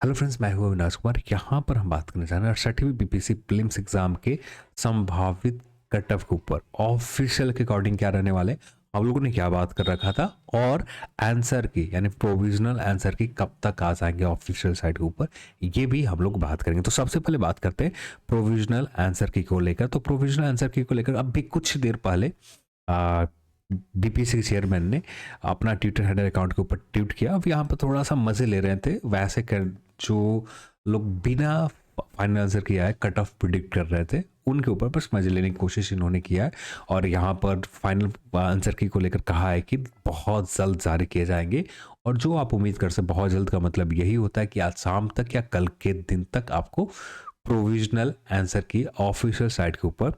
Hello friends, मैं हूं अविनाश कुमार। यहाँ पर हम बात करने जा रहे हैं 60वीं बीपीएससी प्रीलिम्स एग्जाम के संभावित कट ऑफ के ऊपर। ऑफिशियल के अकॉर्डिंग क्या रहने वाले, हम लोगों ने क्या बात कर रखा था, और आंसर की यानी प्रोविजनल आंसर की कब तक आ जाएंगे ऑफिशियल साइट के ऊपर, ये भी हम लोग बात करेंगे। तो सबसे पहले बात करते हैं प्रोविजनल आंसर की को लेकर। तो प्रोविजनल आंसर की को लेकर अभी कुछ देर पहले बीपीएससी के चेयरमैन ने अपना ट्विटर हैंडल अकाउंट के ऊपर ट्वीट किया। अब यहाँ पर थोड़ा सा मजे ले रहे थे वैसे कर जो लोग बिना फाइनल आंसर किया है कट ऑफ प्रिडिक्ट कर रहे थे, उनके ऊपर बस मजे लेने की कोशिश इन्होंने किया है। और यहाँ पर फाइनल आंसर की को लेकर कहा है कि बहुत जल्द जारी किए जाएंगे। और जो आप उम्मीद कर सकते, बहुत जल्द का मतलब यही होता है कि आज शाम तक या कल के दिन तक आपको प्रोविजनल आंसर की ऑफिशियल साइट के ऊपर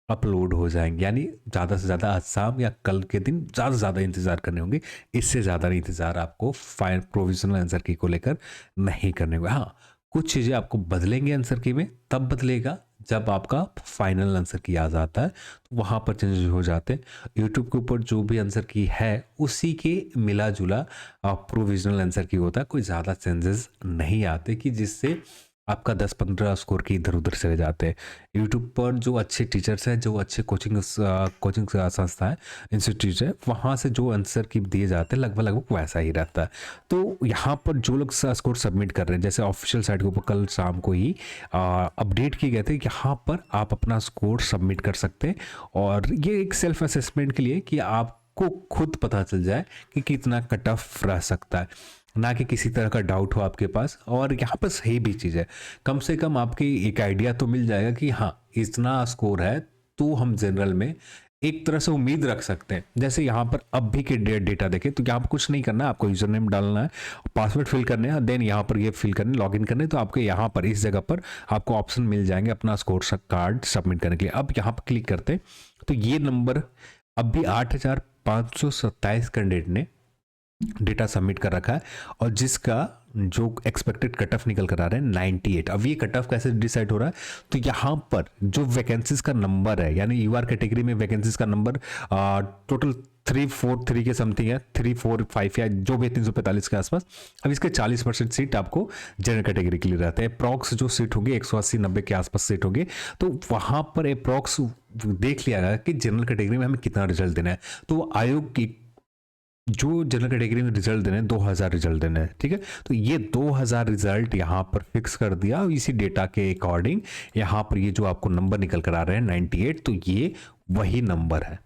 अपलोड हो जाएंगे। यानी ज़्यादा से ज़्यादा आज शाम या कल के दिन ज़्यादा से ज़्यादा इंतज़ार करने होंगे, इससे ज़्यादा इंतज़ार आपको फाइन प्रोविजनल आंसर की को लेकर नहीं करने होगा। हाँ, कुछ चीज़ें आपको बदलेंगे आंसर की में, तब बदलेगा जब आपका फाइनल आंसर की आ जाता है, तो वहाँ पर चेंजेस हो जाते हैं। यूट्यूब के ऊपर जो भी आंसर की है उसी के मिला जुला प्रोविजनल आंसर की होता है, कोई ज़्यादा चेंजेस नहीं आते कि जिससे आपका 10-15 स्कोर की इधर उधर चले जाते हैं। यूट्यूब पर जो अच्छे टीचर्स हैं, जो अच्छे कोचिंग संस्था है, इंस्टीट्यूट है, वहाँ से जो आंसर की दिए जाते हैं लगभग लगभग वैसा ही रहता है। तो यहाँ पर जो लोग स्कोर सबमिट कर रहे हैं, जैसे ऑफिशियल साइट के ऊपर कल शाम को ही अपडेट किए गए थे, यहाँ पर आप अपना स्कोर सबमिट कर सकते हैं। और ये एक सेल्फ असेसमेंट के लिए कि आपको खुद पता चल जाए कि कितना कट ऑफ रह सकता है, ना कि किसी तरह का डाउट हो आपके पास। और यहाँ पर सही भी चीज़ है, कम से कम आपकी एक आइडिया तो मिल जाएगा कि हाँ इतना स्कोर है, तो हम जनरल में एक तरह से उम्मीद रख सकते हैं। जैसे यहाँ पर अब भी के डेटा देखें तो यहाँ पर कुछ नहीं करना है, आपको यूजर नेम डालना है, पासवर्ड फिल करने हैं, देन यहाँ पर ये फिल करने, लॉगिन करने, तो आपको यहाँ पर इस जगह पर आपको ऑप्शन मिल जाएंगे अपना स्कोर कार्ड सबमिट करने के लिए। अब यहाँ पर क्लिक करते हैं तो ये नंबर अब भी 8,527 कैंडिडेट ने डेटा सबमिट कर रखा है, और जिसका जो एक्सपेक्टेड कट ऑफ निकल कर आ रहा है 98। अब ये कट ऑफ कैसे डिसाइड हो रहा है, तो यहाँ पर जो वैकेंसीज का नंबर है, यानी यूआर कैटेगरी में वैकेंसीज का नंबर टोटल 343 के समथिंग है, 345 या जो भी 345 के आसपास। अब इसके 40% सीट आपको जनरल कैटेगरी के लिए रहते हैं। अप्रॉक्स जो सीट होगी 180-90 के आसपास सीट होगी, तो वहाँ पर अप्रॉक्स देख लिया गया कि जनरल कैटेगरी में हमें कितना रिजल्ट देना है। तो आयोग की जो जनरल कैटेगरी में रिजल्ट देने 2000 रिजल्ट देने हैं, ठीक है। तो ये 2000 रिजल्ट यहाँ पर फिक्स कर दिया। इसी डेटा के अकॉर्डिंग यहाँ पर ये जो आपको नंबर निकल कर आ रहे हैं 98, तो ये वही नंबर है।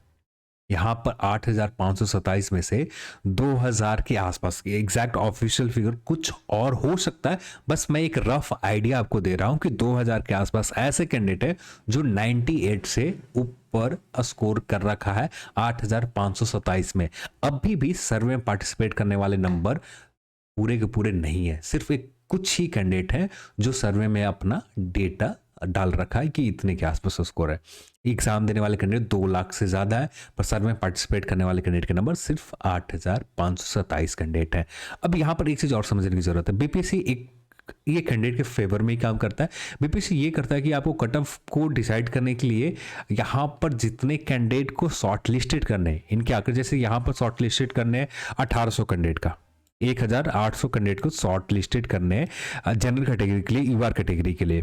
यहाँ पर 8,527 में से 2000 के आसपास की एग्जैक्ट ऑफिशियल फिगर कुछ और हो सकता है, बस मैं एक रफ आइडिया आपको दे रहा हूं कि 2000 के आसपास ऐसे कैंडिडेट है जो 98 से ऊपर स्कोर कर रखा है 8,527 में। अभी भी सर्वे में पार्टिसिपेट करने वाले नंबर पूरे के पूरे नहीं है, सिर्फ एक कुछ ही कैंडिडेट हैं जो सर्वे में अपना डेटा डाल रखा है कि इतने के आसपास स्कोर है। एग्जाम देने वाले कैंडिडेट 2 लाख से ज्यादा है, पर सर्वे में पार्टिसिपेट करने वाले कैंडिडेट के नंबर सिर्फ 8,527 कैंडिडेट है। अब यहाँ पर एक चीज और समझने की जरूरत है, बीपीएससी एक ये कैंडिडेट के फेवर में ही काम करता है। बीपीएससी ये करता है कि आपको कट ऑफ को डिसाइड करने के लिए यहाँ पर जितने कैंडिडेट को शॉर्ट लिस्टेड करने हैं, इनके आकर जैसे यहाँ पर शॉर्ट लिस्टेड करने हैं 1800 कैंडिडेट का, 1800 कैंडिडेट को शॉर्ट लिस्टेड करने हैं जनरल कैटेगरी के लिए, यूआर कैटेगरी के लिए।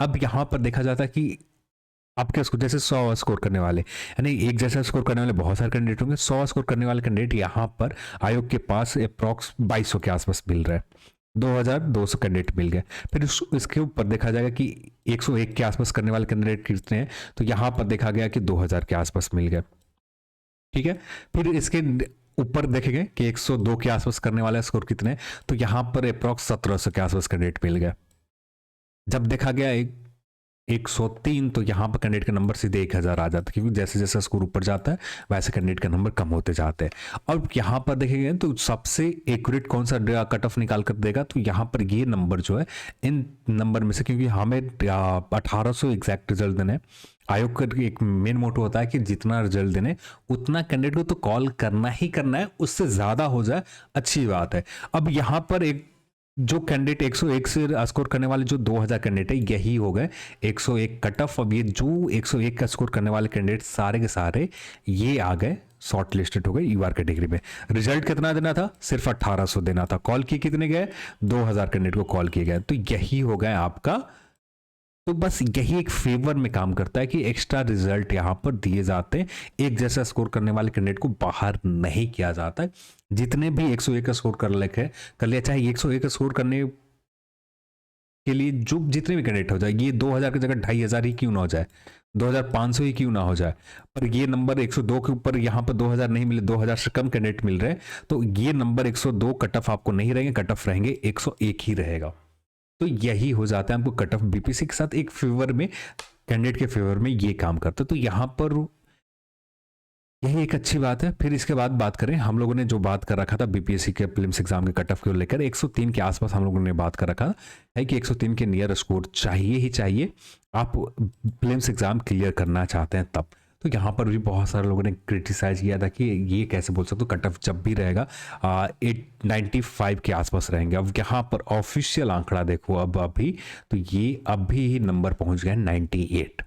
अब यहाँ पर देखा जाता है कि आपके उसको जैसे 100 स्कोर करने वाले, यानी एक जैसा स्कोर करने वाले बहुत सारे कैंडिडेट होंगे, 100 स्कोर करने वाले कैंडिडेट यहाँ पर आयोग के पास अप्रॉक्स 2200 के आसपास मिल रहा है, 2200 कैंडिडेट मिल गए। फिर इसके ऊपर देखा जाएगा कि 101 के आसपास करने वाले कैंडिडेट कितने हैं, तो यहाँ पर देखा गया कि 2000 के आसपास मिल गए, ठीक है। फिर इसके ऊपर देखेंगे कि 102 के आसपास करने वाले स्कोर कितने हैं, तो यहाँ पर अप्रॉक्स 1700 के आसपास कैंडिडेट मिल गए। जब देखा गया 103, तो यहाँ पर कैंडिडेट का नंबर सीधे 1000 आ जाता है, क्योंकि जैसे जैसे स्कोर ऊपर जाता है वैसे कैंडिडेट का नंबर कम होते जाते हैं। और यहाँ पर देखेंगे तो सबसे एक्यूरेट कौन सा कट ऑफ निकाल कर देगा, तो यहाँ पर ये नंबर जो है इन नंबर में से, क्योंकि हमें 1800 एग्जैक्ट रिजल्ट देने, आयोग का एक मेन मोटो होता है कि जितना रिजल्ट देने उतना कैंडिडेट को तो कॉल करना ही करना है, उससे ज्यादा हो जाए अच्छी बात है। अब यहाँ पर एक जो कैंडिडेट 101 से स्कोर करने वाले जो 2000 कैंडिडेट है यही हो गए 101 कट ऑफ। अब ये जो 101 का स्कोर करने वाले कैंडिडेट सारे के सारे ये आ गए शॉर्ट लिस्टेड हो गए यूआर कैटेगरी में। रिजल्ट कितना देना था? सिर्फ 1800 देना था। कॉल किए कितने गए? 2000 कैंडिडेट को कॉल किए गए। तो यही हो गया आपका। तो बस यही एक फेवर में काम करता है कि एक्स्ट्रा रिजल्ट यहाँ पर दिए जाते हैं। एक जैसा स्कोर करने वाले कैंडिडेट को बाहर नहीं किया जाता है। जितने भी 101 का स्कोर कर लिया, चाहे 101 का स्कोर करने के लिए जो जितने भी कैंडिडेट हो जाए, ये 2000 की जगह 2500 ही क्यों ना हो जाए, 2500 ही क्यों ना हो जाए, पर ये नंबर 102 के ऊपर यहाँ पर 2000 नहीं मिले, 2000 से कम कैंडिडेट मिल रहे हैं, तो ये नंबर 102 कट ऑफ आपको नहीं रहेंगे, कट ऑफ रहेंगे 101 ही रहेगा। तो यही हो जाता है आपको कट ऑफ बीपीसी के साथ एक फेवर में, कैंडिडेट के फेवर में ये काम करता है। तो यहां पर यही एक अच्छी बात है। फिर इसके बाद बात करें, हम लोगों ने जो बात कर रखा था बीपीएससी के प्रीलिम्स एग्जाम के कट ऑफ को लेकर 103 के आसपास हम लोगों ने बात कर रखा है कि 103 के नियर स्कोर चाहिए ही चाहिए, आप प्रीलिम्स एग्जाम क्लियर करना चाहते हैं तब। तो यहाँ पर भी बहुत सारे लोगों ने क्रिटिसाइज किया था कि ये कैसे बोल सकते हो, कट ऑफ जब भी रहेगा 895 के आसपास रहेंगे। अब यहाँ पर ऑफिशियल आंकड़ा देखो अब अभी, तो ये अभी ही नंबर पहुंच गया 98।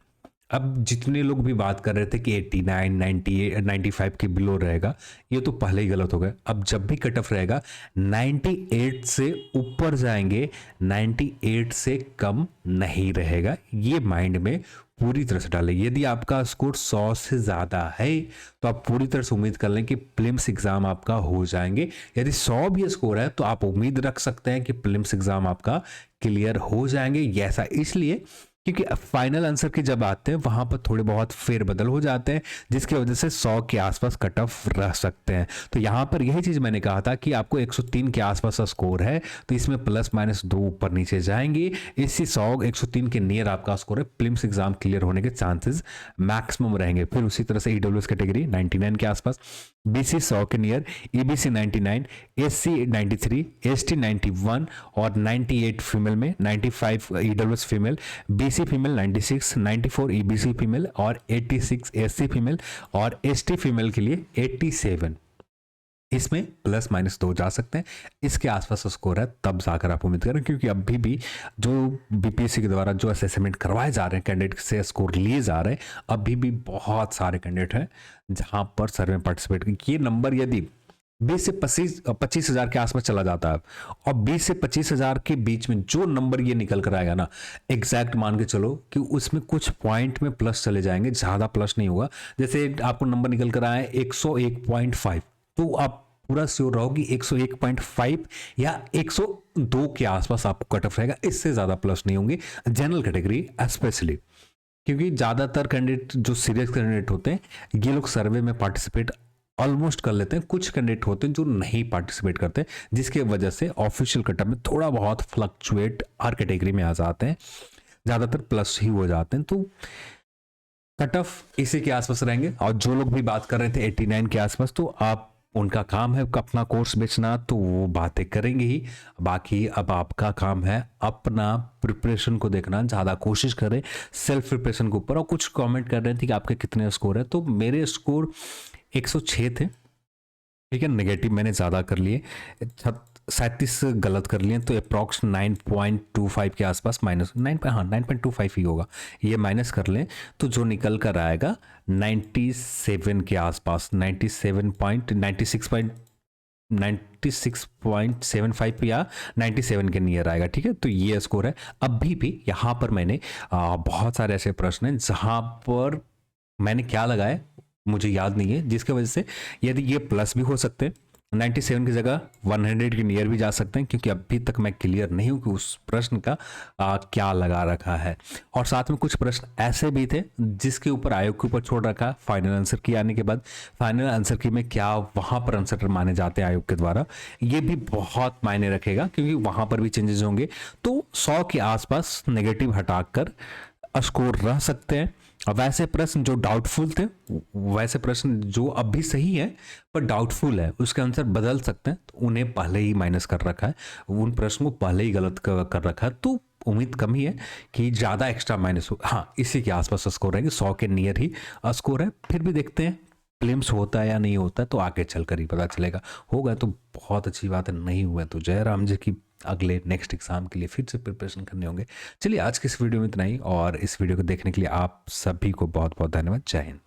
अब जितने लोग भी बात कर रहे थे कि 89, 98, 95 के बिलो रहेगा, ये तो पहले ही गलत हो गया। अब जब भी कट ऑफ रहेगा 98 से ऊपर जाएंगे, 98 से कम नहीं रहेगा। ये माइंड में पूरी तरह से डालें। यदि आपका स्कोर 100 से ज़्यादा है तो आप पूरी तरह से उम्मीद कर लें कि प्रीलिम्स एग्जाम आपका हो जाएंगे। यदि 100 भी स्कोर है तो आप उम्मीद रख सकते हैं कि प्रीलिम्स एग्जाम आपका क्लियर हो जाएंगे। ऐसा इसलिए क्योंकि फाइनल आंसर के जब आते हैं वहां पर थोड़े बहुत फेरबदल हो जाते हैं, जिसकी वजह से 100 के आसपास कट ऑफ रह सकते हैं। तो यहां पर यही चीज मैंने कहा था कि आपको 103 के आसपास का स्कोर है तो इसमें प्लस माइनस 2 ऊपर नीचे जाएंगे। इसी 100 103 के नियर आपका स्कोर है, प्रीलिम्स एग्जाम क्लियर होने के चांसेस मैक्सिमम रहेंगे। फिर उसी तरह से ईडब्ल्यूएस कैटेगरी 99 के आसपास, बीसी 100 के नियर, ईबीसी 99, एससी 93, एसटी 91 और 98 फीमेल में, 95 EWS female, BC female 96, 94 EBC female और 86 एससी फीमेल और एसटी फीमेल के लिए 87। इसमें प्लस माइनस 2 जा सकते हैं। इसके आसपास स्कोर है तब जाकर आप उम्मीद करें, क्योंकि अभी भी जो बीपीएससी के द्वारा जो असेसमेंट करवाए जा रहे हैं, कैंडिडेट से स्कोर लिए जा रहे हैं, अभी भी बहुत सारे कैंडिडेट हैं जहां पर सर्वे में पार्टिसिपेट। ये नंबर यदि 20 से 25 हजार के आसपास चला जाता है और 20 से 25 हजार के बीच में जो नंबर ये निकल कर आएगा ना, एग्जैक्ट मान के चलो कि उसमें कुछ पॉइंट में प्लस चले जाएंगे, ज्यादा प्लस नहीं होगा। जैसे आपको नंबर निकल कर आया 101.5, तो आप पूरा श्योर रहो कि 101.5 या 102 के आसपास आपको कट ऑफ रहेगा, इससे ज्यादा प्लस नहीं होंगे जनरल कैटेगरी स्पेशली। क्योंकि ज्यादातर कैंडिडेट जो सीरियस कैंडिडेट होते हैं ये लोग सर्वे में पार्टिसिपेट ऑलमोस्ट कर लेते हैं। कुछ कैंडिडेट होते हैं जो नहीं पार्टिसिपेट करते, जिसके वजह से ऑफिशियल कट ऑफ में थोड़ा बहुत फ्लक्चुएट हर कैटेगरी में आ जाते हैं, ज्यादातर प्लस ही हो जाते हैं। तो कट ऑफ इसी के आसपास रहेंगे। और जो लोग भी बात कर रहे थे 89 के आसपास, तो आप उनका काम है अपना कोर्स बेचना, तो वो बातें करेंगे ही। बाकी अब आपका काम है अपना प्रिपरेशन को देखना, ज़्यादा कोशिश करें सेल्फ प्रिपरेशन के ऊपर। और कुछ कमेंट कर रहे थे कि आपके कितने स्कोर है, तो मेरे स्कोर 106 थे, ठीक है। नेगेटिव मैंने ज़्यादा कर लिए, 37 गलत कर लिए, तो अप्रॉक्स 9.25 के आसपास माइनस 9.25 ही होगा, ये माइनस कर लें तो जो निकल कर आएगा 97 के आसपास, 96.75 या 97 के नियर आएगा, ठीक है। तो ये स्कोर है। अभी भी यहाँ पर मैंने बहुत सारे ऐसे प्रश्न हैं जहाँ पर मैंने क्या लगाया मुझे याद नहीं है, जिसके वजह से यदि ये प्लस भी हो सकते हैं, 97 की जगह 100 के नियर भी जा सकते हैं, क्योंकि अभी तक मैं क्लियर नहीं हूं कि उस प्रश्न का क्या लगा रखा है। और साथ में कुछ प्रश्न ऐसे भी थे जिसके ऊपर आयोग के ऊपर छोड़ रखा फाइनल आंसर की आने के बाद। फाइनल आंसर की में क्या वहां पर आंसर माने जाते हैं आयोग के द्वारा, ये भी बहुत मायने रखेगा, क्योंकि वहां पर भी चेंजेस होंगे। तो 100 के आसपास नेगेटिव हटाकर स्कोर रह सकते हैं। वैसे प्रश्न जो डाउटफुल थे, वैसे प्रश्न जो अब भी सही है पर डाउटफुल है, उसके आंसर बदल सकते हैं, तो उन्हें पहले ही माइनस कर रखा है, उन प्रश्नों को पहले ही गलत कर रखा है। तो उम्मीद कम ही है कि ज़्यादा एक्स्ट्रा माइनस हो। हाँ, इसी के आसपास स्कोर रहेंगे, 100 के नियर ही स्कोर है। फिर भी देखते हैं प्रीलिम्स होता है या नहीं होता है, तो आगे चलकर ही पता चलेगा। होगा तो बहुत अच्छी बात है, नहीं हुआ तो जय राम जी की अगले नेक्स्ट एग्ज़ाम के लिए फिर से प्रिपरेशन करने होंगे। चलिए आज की इस वीडियो में इतना ही, और इस वीडियो को देखने के लिए आप सभी को बहुत बहुत धन्यवाद। जय हिंद।